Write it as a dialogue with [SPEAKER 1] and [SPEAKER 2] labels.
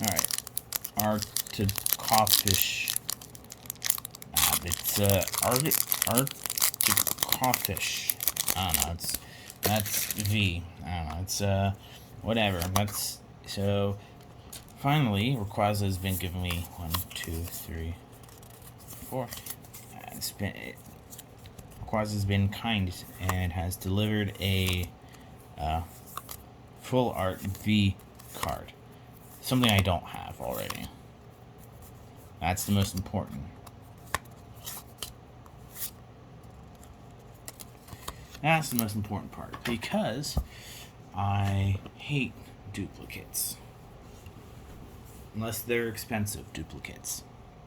[SPEAKER 1] Alright. Artichofish. It's Artichofish. I don't know. That's V. I don't know. It's whatever. That's so. Finally, Rayquaza has been giving me 1, 2, 3, 4. Rayquaza has been kind and has delivered a full art V card. Something I don't have already. That's the most important. That's the most important part, because I hate duplicates. Unless they're expensive duplicates.